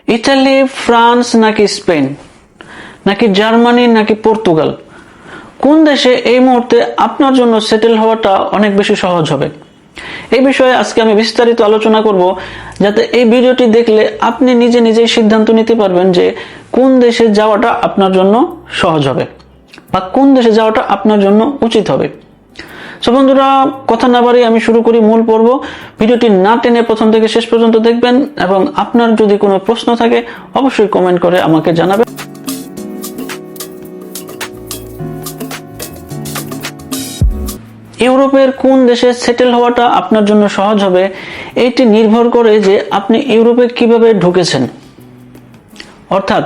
Italy, France নাকি Spain নাকি Germany নাকি পর্তুগাল, কোন দেশে এই মুহূর্তে আপনার জন্য সেটেল হওয়াটা অনেক বেশি সহজ হবে? এই বিষয়ে আজকে আমি বিস্তারিত আলোচনা করব, যাতে এই ভিডিওটি দেখলে আপনি নিজে নিজেই সিদ্ধান্ত নিতে পারবেন যে কোন দেশে যাওয়াটা আপনার জন্য সহজ হবে বা কোন দেশে যাওয়াটা আপনার জন্য উচিত হবে। সো বন্ধুরা, কথা না বাড়িয়ে আমি শুরু করি মূল পর্ব। ভিডিওটি না টেনে প্রথম থেকে শেষ পর্যন্ত দেখবেন এবং আপনার যদি কোনো প্রশ্ন থাকে অবশ্যই কমেন্ট করে আমাকে জানাবেন। ইউরোপের কোন দেশে সেটেল হওয়াটা আপনার জন্য সহজ হবে, এটি নির্ভর করে যে আপনি ইউরোপে কিভাবে ঢুকেছেন। অর্থাৎ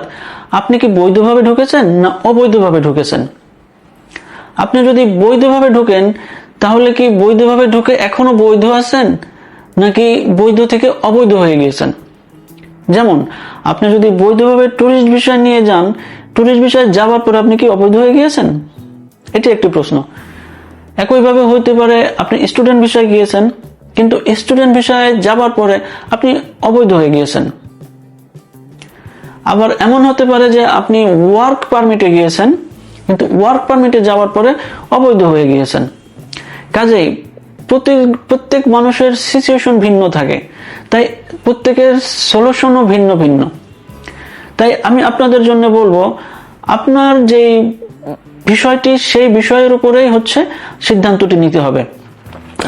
আপনি কি বৈধভাবে ঢুকেছেন না অবৈধভাবে ঢুকেছেন। আপনি যদি বৈধভাবে ঢুকেন, তাহলে কি বৈধভাবে ঢুকে এখনো বৈধ আছেন নাকি বৈধ থেকে অবৈধ হয়ে গিয়েছেন। যেমন আপনি যদি বৈধভাবে ট্যুরিস্ট ভিসা নিয়ে যান, ট্যুরিস্ট ভিসায় যাওয়ার পর আপনি কি অবৈধ হয়ে গিয়েছেন? এটি একটি প্রশ্ন। একইভাবে হইতে পারে আপনি স্টুডেন্ট ভিসায় গিয়েছেন, কিন্তু স্টুডেন্ট ভিসায় যাবার পরে আপনি অবৈধ হয়ে গিয়েছেন। আবার এমন হতে পারে যে আপনি ওয়ার্ক পারমিটে গিয়েছেন, কিন্তু ওয়ার্ক পারমিটে যাওয়ার পরে অবৈধ হয়ে গিয়েছেন। কাজেই প্রত্যেক মানুষের সিচুয়েশন ভিন্ন থাকে, তাই প্রত্যেকের সলিউশনও ভিন্ন ভিন্ন। তাই আমি আপনাদের জন্য বলবো, আপনার যে বিষয়টি সেই বিষয়ের উপরেই সিদ্ধান্তটি নিতে হবে।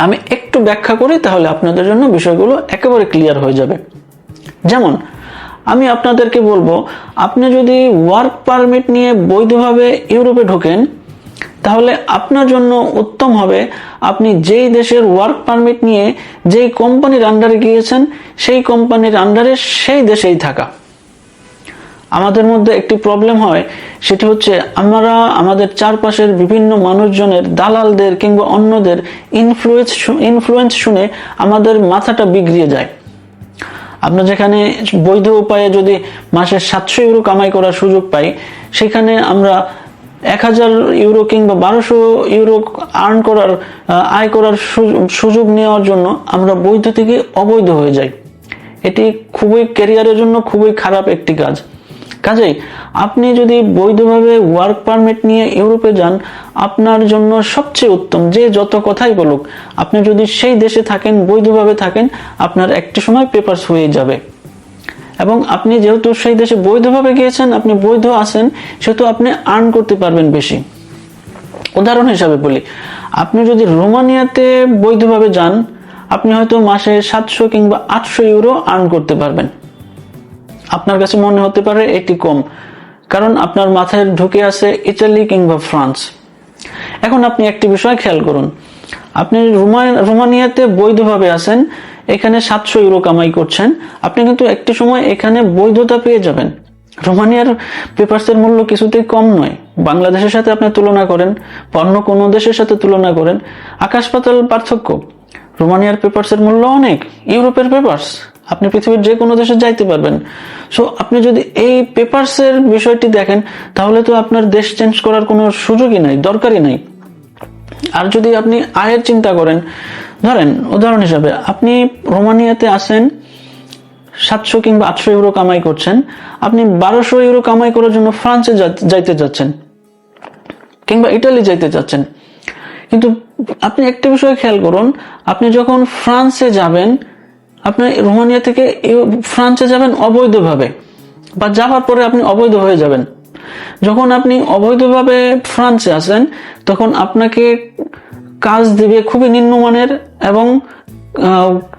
আমি একটু ব্যাখ্যা করি, তাহলে আপনাদের জন্য বিষয়গুলো একেবারে ক্লিয়ার হয়ে যাবে। যেমন আমি আপনাদেরকে বলবো, আপনি যদি ওয়ার্ক পারমিট নিয়ে বৈধভাবে ইউরোপে ঢোকেন, তাহলে আপনার জন্য উত্তম হবে আপনি যেই দেশের ওয়ার্ক পারমিট নিয়ে যেই কোম্পানির আন্ডারে গিয়েছেন, সেই কোম্পানির আন্ডারে সেই দেশেই থাকা। আমাদের মধ্যে একটি প্রবলেম হয়, সেটি হচ্ছে আমরা আমাদের চারপাশের বিভিন্ন মানুষজনের, দালালদের কিংবা অন্যদের ইনফ্লুয়েন্স শুনে আমাদের মাথাটা বিগড়িয়ে যায়। আমরা যেখানে বৈধ উপায়ে যদি মাসে 700 ইউরো কামাই করার সুযোগ পাই, সেখানে আমরা 1000 ইউরো কিংবা 1200 ইউরো আয় করার সুযোগ নেওয়ার জন্য আমরা বৈধ থেকে অবৈধ হয়ে যাই। এটি খুবই ক্যারিয়ারের জন্য খুবই খারাপ একটি কাজ। কাজেই আপনি যদি বৈধভাবে ওয়ার্ক পারমিট নিয়ে ইউরোপে যান, আপনার জন্য সবচেয়ে উত্তম। যে যত কথাই বলুক, আপনি যদি সেই দেশে থাকেন, বৈধভাবে থাকেন, আপনার একটি সময় পেপারস হয়ে যাবে। এবং আপনি যেহেতু সেই দেশে বৈধভাবে গিয়েছেন, আপনি বৈধ আছেন, সেহেতু আপনি আর্ন করতে পারবেন বেশি। উদাহরণ হিসাবে বলি, আপনি যদি রোমানিয়াতে বৈধভাবে যান, আপনি হয়তো মাসে 700 কিংবা 800 ইউরো আর্ন করতে পারবেন। আপনার কাছে মনে হতে পারে এটি কম, কারণ আপনার মাথায় ঢুকে আছে ইতালি কিংবা ফ্রান্স। এখন আপনি একটি বিষয় খেয়াল করুন, আপনি রোমানিয়াতে বৈধভাবে আছেন, এখানে 700 ইউরো কামাই করছেন, আপনি কিন্তু একটি সময় এখানে বৈধতা পেয়ে যাবেন। রোমানিয়ার পেপারসের মূল্য কিছুতেই কম নয়। বাংলাদেশের সাথে আপনি তুলনা করেন, অন্য কোনো দেশের সাথে তুলনা করেন, আকাশ পাতাল পার্থক্য। রোমানিয়ার পেপারসের মূল্য অনেক, ইউরোপের পেপারস আপনি পৃথিবীর যে কোনো দেশে যাইতে পারবেন। সো আপনি যদি এই পেপারসের বিষয়টি দেখেন, তাহলে তো আপনার দেশ চেঞ্জ করার কোনো সুযোগই নাই, দরকারই নাই। আর যদি আপনি আয়ের চিন্তা করেন, ধরেন উদাহরণ হিসাবে আপনি রোমানিয়াতে আছেন, 700 কিংবা 800 ইউরো কামাই করছেন, আপনি 1200 ইউরো কামাই করার জন্য ফ্রান্সে যাইতে যাচ্ছেন কিংবা ইটালি যাইতে যাচ্ছেন। কিন্তু আপনি একটা বিষয় খেয়াল করুন, আপনি যখন ফ্রান্সে যাবেন, আপনি রোমানিয়া থেকে ফ্রান্সে যাবেন অবৈধভাবে, বা যাওয়ার পরে আপনি অবৈধ হয়ে যাবেন। যখন আপনি অবৈধভাবে ফ্রান্সে আছেন, তখন আপনাকে কাজ দিবে খুবই নিম্নমানের এবং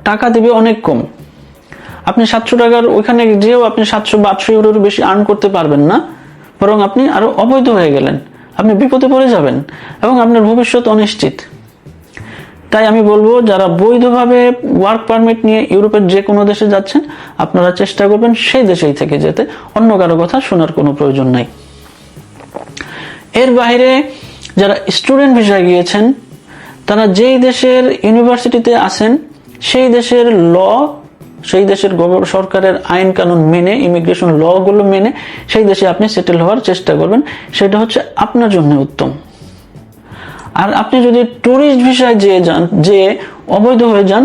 টাকা দিবে অনেক কম। আপনি 700 টাকার ওইখানে যেও আপনি 700 বা 800 ইউরোর বেশি আর্ন করতে পারবেন না, বরং আপনি আরো অবৈধ হয়ে গেলেন। আপনি বিপদে পড়ে যাবেন এবং আপনার ভবিষ্যৎ অনিশ্চিত। তাই আমি বলবো, যারা বৈধভাবে ওয়ার্ক পারমিট নিয়ে ইউরোপের যে কোনো দেশে যাচ্ছেন, আপনারা চেষ্টা করবেন সেই দেশেই থেকে যেতে, অন্য কারো কথা শোনার কোনো প্রয়োজন নাই। এর বাইরে যারা স্টুডেন্ট ভিসায় গিয়েছেন, তারা যেই দেশের ইউনিভার্সিটিতে আছেন, সেই দেশের সেই দেশের সরকারের আইন কানুন মেনে, ইমিগ্রেশন ল গুলো মেনে সেই দেশে আপনি সেটেল হওয়ার চেষ্টা করবেন। সেটা আপনার জন্য উত্তম। আর আপনি যদি ট্যুরিস্ট ভিসায় যে অবৈধ হয়ে যান,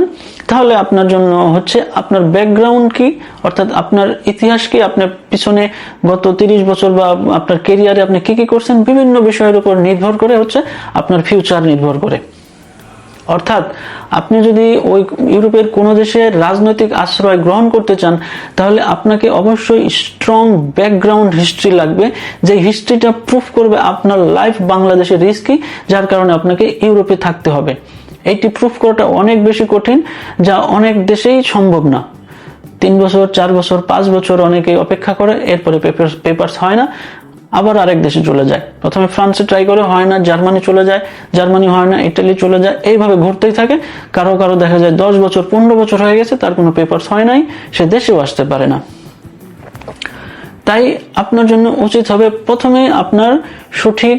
তাহলে আপনার জন্য হচ্ছে আপনার ব্যাকগ্রাউন্ড কি, অর্থাৎ আপনার ইতিহাস কি, আপনার পিছনে গত 30 বছর বা আপনার কেরিয়ারে আপনি কি কি করছেন, বিভিন্ন বিষয়ের উপর নির্ভর করে হচ্ছে আপনার ফিউচার নির্ভর করে। অর্থাৎ আপনি যদি ওই ইউরোপের কোনো দেশে রাজনৈতিক আশ্রয় গ্রহণ করতে চান, তাহলে আপনাকে অবশ্যই স্ট্রং ব্যাকগ্রাউন্ড হিস্ট্রি লাগবে, যে হিস্ট্রিটা প্রুফ করবে আপনার লাইফ বাংলাদেশের রিস্কি, যার কারণে আপনাকে ইউরোপে থাকতে হবে। এইটি প্রুফ করাটা অনেক বেশি কঠিন, যা অনেক দেশেই সম্ভব না। 3 বছর 4 বছর 5 বছর অনেকে অপেক্ষা করে, এরপরে পেপারস হয় না, আবার আরেক দেশে চলে যায়। প্রথমে ফ্রান্সে ট্রাই করে, হয় না, জার্মানি চলে যায়, জার্মানি হয় না, ইটালি চলে যায়, এইভাবে ঘুরতেই থাকে। কারো কারো দেখা যায় 10 বছর 15 বছর হয়ে গেছে, তার কোনো পেপারস হয় নাই, সে দেশেও আসতে পারে না। তাই আপনার জন্য উচিত হবে প্রথমে আপনার সঠিক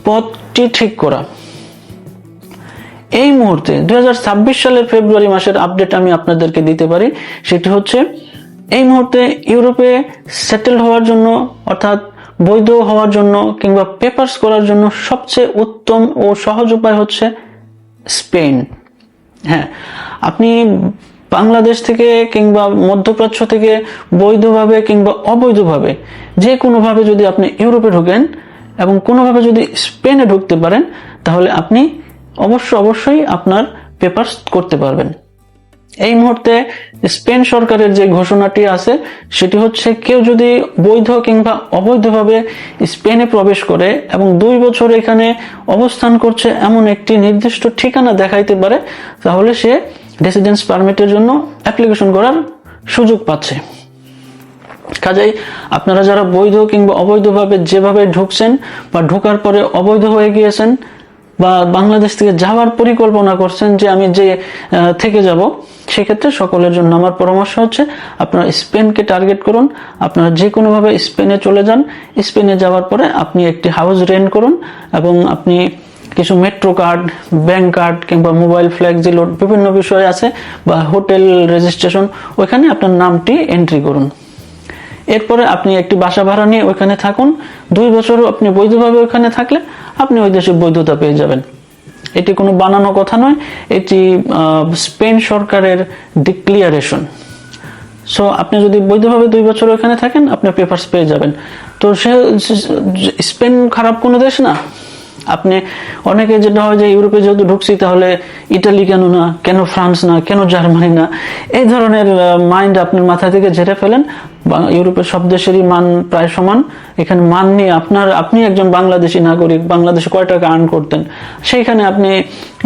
পথটি ঠিক করা। এই মুহূর্তে 2026 সালের ফেব্রুয়ারি মাসের আপডেট আমি আপনাদেরকে দিতে পারি, সেটি হচ্ছে এই মুহূর্তে ইউরোপে সেটেল হওয়ার জন্য, অর্থাৎ বৈধ হওয়ার জন্য কিংবা পেপারস করার জন্য সবচেয়ে উত্তম ও সহজ উপায় হচ্ছে স্পেন। হ্যাঁ, আপনি বাংলাদেশ থেকে কিংবা মধ্যপ্রাচ্য থেকে বৈধভাবে কিংবা অবৈধভাবে যে কোনোভাবে যদি আপনি ইউরোপে ঢোকেন এবং কোনোভাবে যদি স্পেনে ঢুকতে পারেন, তাহলে আপনি অবশ্যই আপনার পেপারস করতে পারবেন। এই মুহূর্তে স্পেন সরকারের যে ঘোষণাটি আছে সেটি হচ্ছে, কেউ যদি বৈধ কিংবা অবৈধভাবে স্পেনে প্রবেশ করে এবং 2 বছর এখানে অবস্থান করছে এমন একটি নির্দিষ্ট ঠিকানা দেখাইতে পারে, তাহলে সে রেসিডেন্স পারমিটের জন্য অ্যাপ্লিকেশন করার সুযোগ পাচ্ছে। কাজেই আপনারা যারা বৈধ কিংবা অবৈধভাবে যেভাবে ঢুকছেন বা ঢোকার পরে অবৈধ হয়ে গিয়েছেন বা বাংলাদেশ থেকে যাওয়ার পরিকল্পনা করছেন যে আমি যে থেকে যাব, সেক্ষেত্রে সকলের জন্য আমার পরামর্শ হচ্ছে আপনারা স্পেনকে টার্গেট করুন। আপনারা যে কোনোভাবে স্পেনে চলে যান। স্পেনে যাওয়ার পরে আপনি একটি হাউস রেন্ট করুন এবং আপনি কিছু মেট্রো কার্ড, ব্যাংক কার্ড কিংবা মোবাইল ফ্ল্যাক্সি লোড বিভিন্ন বিষয় আছে, বা হোটেল রেজিস্ট্রেশন, ওইখানে আপনার নামটি এন্ট্রি করুন। এরপরে আপনি একটি বাসা ভাড়া নিয়ে ওইখানে থাকুন। 2 বছরও আপনি বৈধভাবে ওইখানে থাকলে আপনি ওই দেশে বৈধতা পেয়ে যাবেন। এটি কোনো বানানো কথা নয়, এটি স্পেন সরকারের ডিক্লিয়ারেশন। সো আপনি যদি বৈধভাবে 2 বছর ওখানে থাকেন, আপনি পেপারস পেয়ে যাবেন। তো স্পেন খারাপ কোনো দেশ না। আপনি অনেকে যেটা হয় যে ইউরোপে যেহেতু ঢুকছি, তাহলে ইটালি কেন না, কেন ফ্রান্স না, কেন জার্মানি না, এই ধরনের মাইন্ড আপনার মাথা থেকে ঝেড়ে ফেলেন। ইউরোপের সব দেশেরই মান প্রায় সমান। এখানে মান নিয়ে আপনি একজন বাংলাদেশি নাগরিক, বাংলাদেশে কয় টাকা আর্ন করতেন, সেইখানে আপনি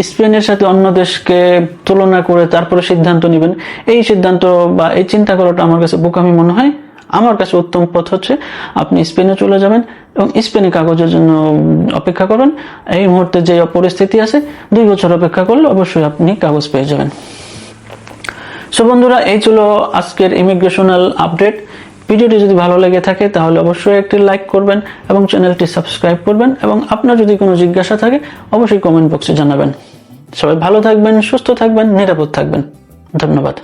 স্পেনের সাথে অন্য দেশকে তুলনা করে তারপরে সিদ্ধান্ত নেবেন, এই সিদ্ধান্ত বা এই চিন্তা করাটা আমার কাছে বোকামি মনে হয়। আমার কাছে উত্তম পথ হচ্ছে আপনি স্পেনে চলে যাবেন এবং স্পেনে কাগজের জন্য অপেক্ষা করবেন। এই মুহূর্তে যে পরিস্থিতি আছে, 2 বছর অপেক্ষা করলে অবশ্যই আপনি কাগজ পেয়ে যাবেন। সো বন্ধুরা, এই ছিল আজকের ইমিগ্রেশনাল আপডেট। ভিডিওটি যদি ভালো লেগে থাকে তাহলে অবশ্যই একটি লাইক করবেন এবং চ্যানেলটি সাবস্ক্রাইব করবেন, এবং আপনার যদি কোনো জিজ্ঞাসা থাকে অবশ্যই কমেন্ট বক্সে জানাবেন। সবাই ভালো থাকবেন, সুস্থ থাকবেন, নিরাপদ থাকবেন। ধন্যবাদ।